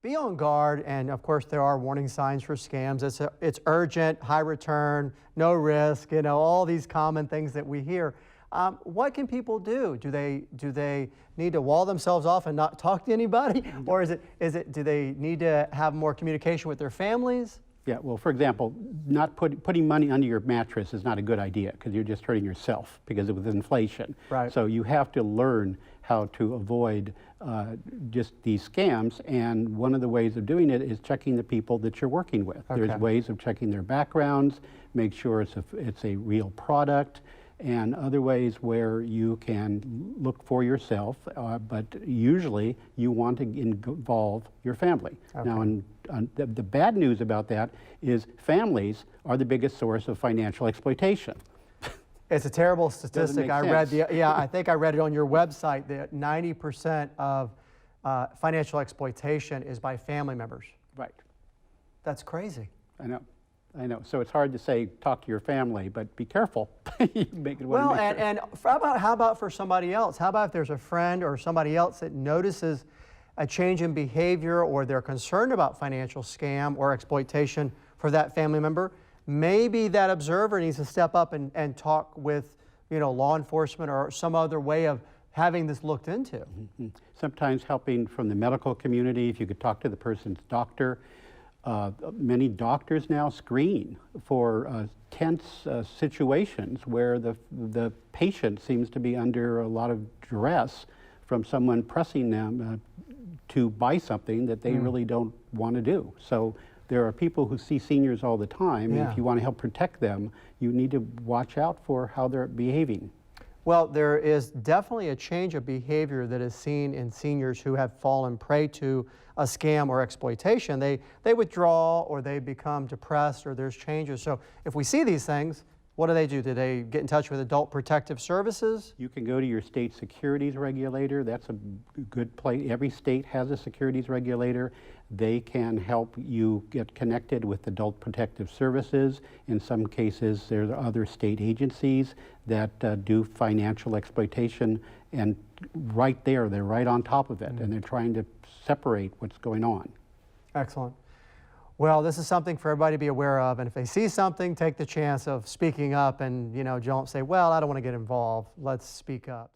Be on guard, and of course there are warning signs for scams. It's urgent, high return, no risk, you know, all these common things that we hear. What can people do? Do they need to wall themselves off and not talk to anybody? Or do they need to have more communication with their families? Yeah, well, for example, not putting money under your mattress is not a good idea because you're just hurting yourself because with inflation. Right. So you have to learn how to avoid just these scams, and one of the ways of doing it is checking the people that you're working with. Okay. There's ways of checking their backgrounds, make sure it's a real product, and other ways where you can look for yourself, but usually you want to involve your family. Okay. Now, the bad news about that is families are the biggest source of financial exploitation. It's a terrible statistic. I think I read it on your website that 90% of financial exploitation is by family members. Right. That's crazy. I know. So it's hard to say talk to your family, but be careful. You make it well, and how about for somebody else? How about if there's a friend or somebody else that notices a change in behavior, or they're concerned about financial scam or exploitation for that family member? Maybe that observer needs to step up and talk with, you know, law enforcement or some other way of having this looked into. Mm-hmm. Sometimes helping from the medical community, if you could talk to the person's doctor. Many doctors now screen for tense situations where the patient seems to be under a lot of duress from someone pressing them to buy something that they really don't want to do. So there are people who see seniors all the time, and if you want to help protect them, you need to watch out for how they're behaving. Well, there is definitely a change of behavior that is seen in seniors who have fallen prey to a scam or exploitation. They withdraw, or they become depressed, or there's changes. So if we see these things, what do? Do they get in touch with Adult Protective Services? You can go to your state securities regulator. That's a good place. Every state has a securities regulator. They can help you get connected with Adult Protective Services. In some cases, there are other state agencies that do financial exploitation, and right there, they're right on top of it, and they're trying to separate what's going on. Excellent. Well, this is something for everybody to be aware of, and if they see something, take the chance of speaking up, and, you know, don't say, well, I don't want to get involved. Let's speak up.